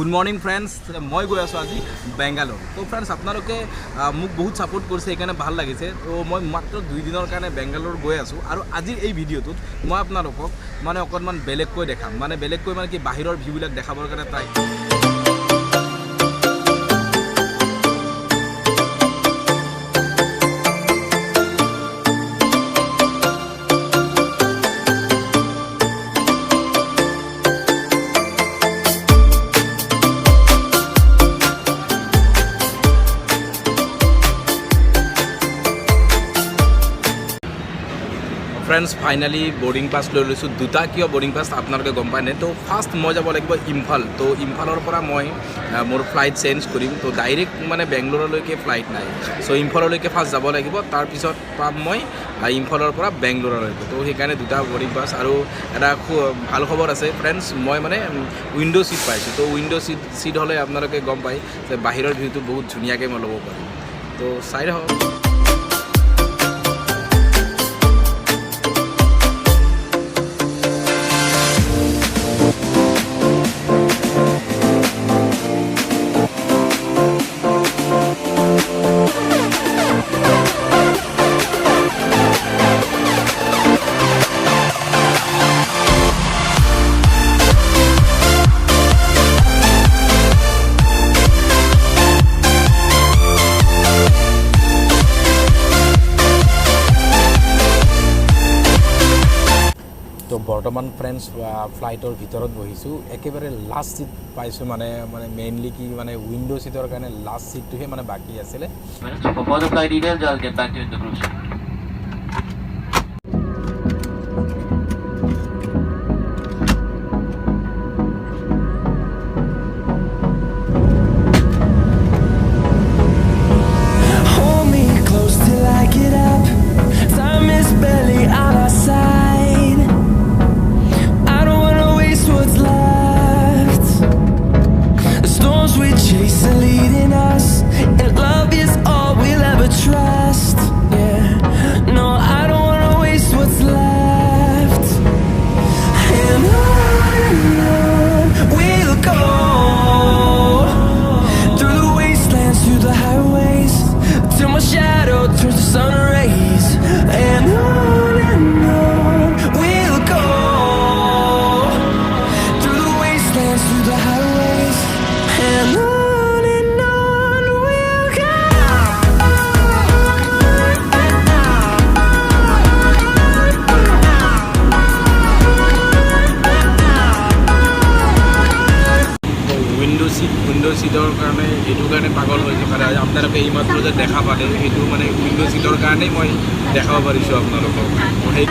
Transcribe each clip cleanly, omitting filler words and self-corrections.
Good morning friends, মই গৈ আছোঁ আজি বেংগালোৰ। তো ফ্ৰেণ্ডছ আপোনালোকে মোক বহুত ছাপোৰ্ট কৰিছে, সেইকাৰণে ভাল লাগিছে। তো মই মাত্ৰ 2 দিনৰ কাৰণে বেংগালোৰ গৈ আছোঁ আৰু আজিৰ এই ভিডিঅ'টোত মই আপোনালোকক মানে অকণমান বেলেগকৈ দেখাম, মানে বেলেগকৈ মানে কি বাহিৰৰ ভিউবিলাক দেখাবৰ কাৰণে try friends finally boarding pass লৈ লৈছোঁ। দুটা কিয় বৰ্ডিং পাছ আপোনালোকে গম পায় নাই। তো ফাৰ্ষ্ট মই যাব লাগিব ইম্ফাল। তো ইম্ফালৰ পৰা মই মোৰ ফ্লাইট চেঞ্জ কৰিম। তো ডাইৰেক্ট মানে বেংগলোৰলৈকে ফ্লাইট নাই। চ' ইম্ফাললৈকে ফাৰ্ষ্ট যাব লাগিব, তাৰপিছত পাম মই ইম্ফালৰ পৰা বেংগলোৰলৈকে। তো সেইকাৰণে দুটা বৰ্ডিং পাছ। আৰু এটা ভাল খবৰ আছে ফ্ৰেণ্ডছ, মই মানে উইণ্ড' ছিট পাইছোঁ। তো উইণ্ড' ছিট হ'লে আপোনালোকে গম পায় যে বাহিৰৰ ভিউটো বহুত ধুনীয়াকৈ মই ল'ব পাৰিম। তো চাই হওক। তো বৰ্তমান ফ্ৰেণ্ডছ ফ্লাইটৰ ভিতৰত বহিছোঁ, একেবাৰে লাষ্ট ছিট পাইছোঁ। মানে মেইনলি কি মানে উইণ্ড' ছিটৰ কাৰণে লাষ্ট ছিটটোহে মানে বাকী আছিলে। উইণ্ড' ছিটৰ কাৰণে এইটো কাৰণে পাগল হৈছোঁ, কাৰণ আপোনালোকে এইমাত্ৰ যে দেখা পালে সেইটো মানে উইণ্ড' ছিটৰ কাৰণেই মই দেখাব পাৰিছোঁ আপোনালোকক। সেই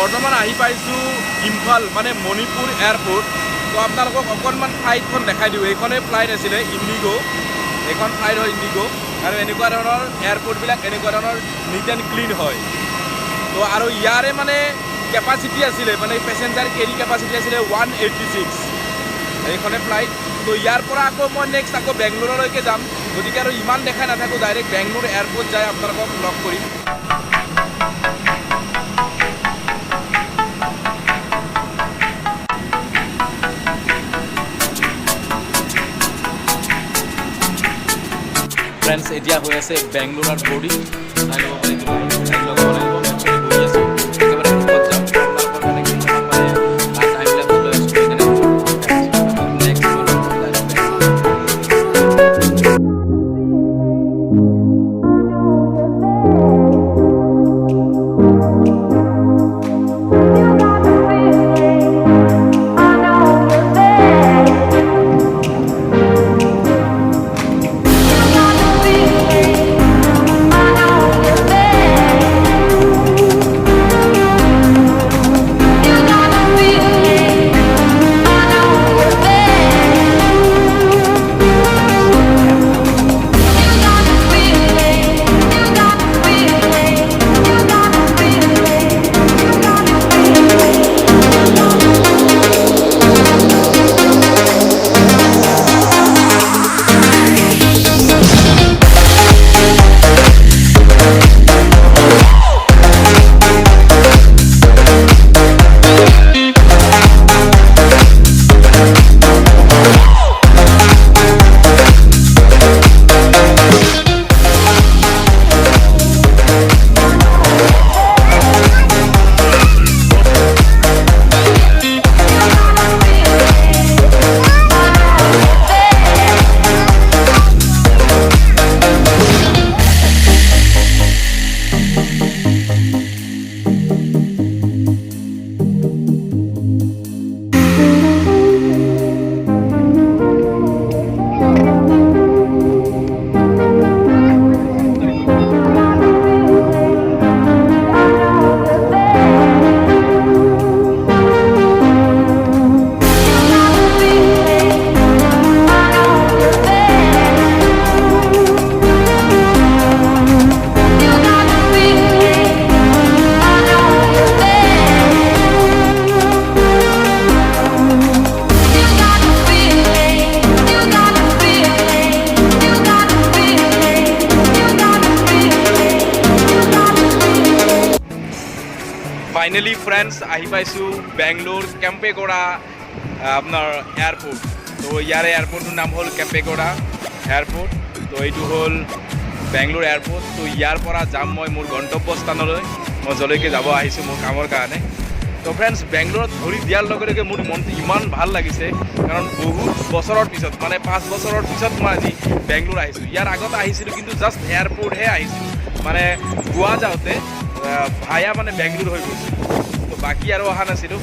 বৰ্তমান আহি পাইছোঁ ইম্ফাল, মানে মণিপুৰ এয়াৰপৰ্ট। তো আপোনালোকক অকণমান ফ্লাইটখন দেখাই দিওঁ। এইখনেই ফ্লাইট আছিলে ইণ্ডিগ', এইখন ফ্লাইট হয় ইণ্ডিগ'। আৰু এনেকুৱা ধৰণৰ এয়াৰপৰ্টবিলাক এনেকুৱা ধৰণৰ নিট এণ্ড ক্লিন হয়। তো আৰু ইয়াৰে মানে কেপাচিটি আছিলে, মানে পেচেঞ্জাৰ কেৰি কেপাচিটি আছিলে 186, এইখনে ফ্লাইট। তো ইয়াৰ পৰা আকৌ মই নেক্সট আকৌ বেংগলোৰলৈকে যাম। গতিকে আৰু ইমান দেখাই নাথাকোঁ, ডাইৰেক্ট বেংগলোৰ এয়াৰপৰ্ট যাই আপোনালোকক লগ কৰিম। ফ্ৰেণ্ডছ এতিয়া হৈ আছে বেংগলোৰৰ বৰ্ডিং। ফাইনেলি ফ্ৰেণ্ডছ আহি পাইছোঁ বেংগলোৰ কেম্পেগৌড়া আপোনাৰ এয়াৰপৰ্ট। তো ইয়াৰে এয়াৰপৰ্টটোৰ নাম হ'ল কেম্পেগৌড়া এয়াৰপৰ্ট। তো এইটো হ'ল বেংগলোৰ এয়াৰপৰ্ট। তো ইয়াৰ পৰা যাম মই মোৰ গন্তব্যস্থানলৈ, মই যলৈকে যাব আহিছোঁ মোৰ কামৰ কাৰণে। তো ফ্ৰেণ্ডছ বেংগলোৰত ভৰি দিয়াৰ লগে লগে মোৰ মনটো ইমান ভাল লাগিছে, কাৰণ বহুত বছৰৰ পিছত মানে 5 বছৰৰ পিছত মই আজি বেংগলোৰ আহিছোঁ। ইয়াৰ আগত আহিছিলোঁ কিন্তু জাষ্ট এয়াৰপৰ্টহে আহিছিলোঁ, মানে গোৱা যাওঁতে ভায়া মানে বেংগলোৰ হৈ গৈছিল, তো বাকী আৰু অহা নাছিলোঁ।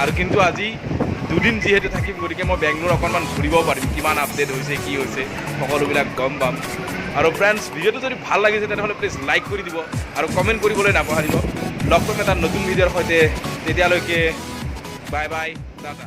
আৰু কিন্তু আজি দুদিন যিহেতু থাকিম, গতিকে মই বেংগলোৰ অকণমান ঘূৰিব পাৰিম, কিমান আপডেট হৈছে কি হৈছে সকলোবিলাক গম পাম। আৰু ফ্ৰেণ্ডছ ভিডিঅ'টো যদি ভাল লাগিছে তেনেহ'লে প্লিজ লাইক কৰি দিব আৰু কমেণ্ট কৰিবলৈ নাপাহৰিব। লগ কৰিম এটা নতুন ভিডিঅ'ৰ সৈতে, তেতিয়ালৈকে বাই বাই, টাটা।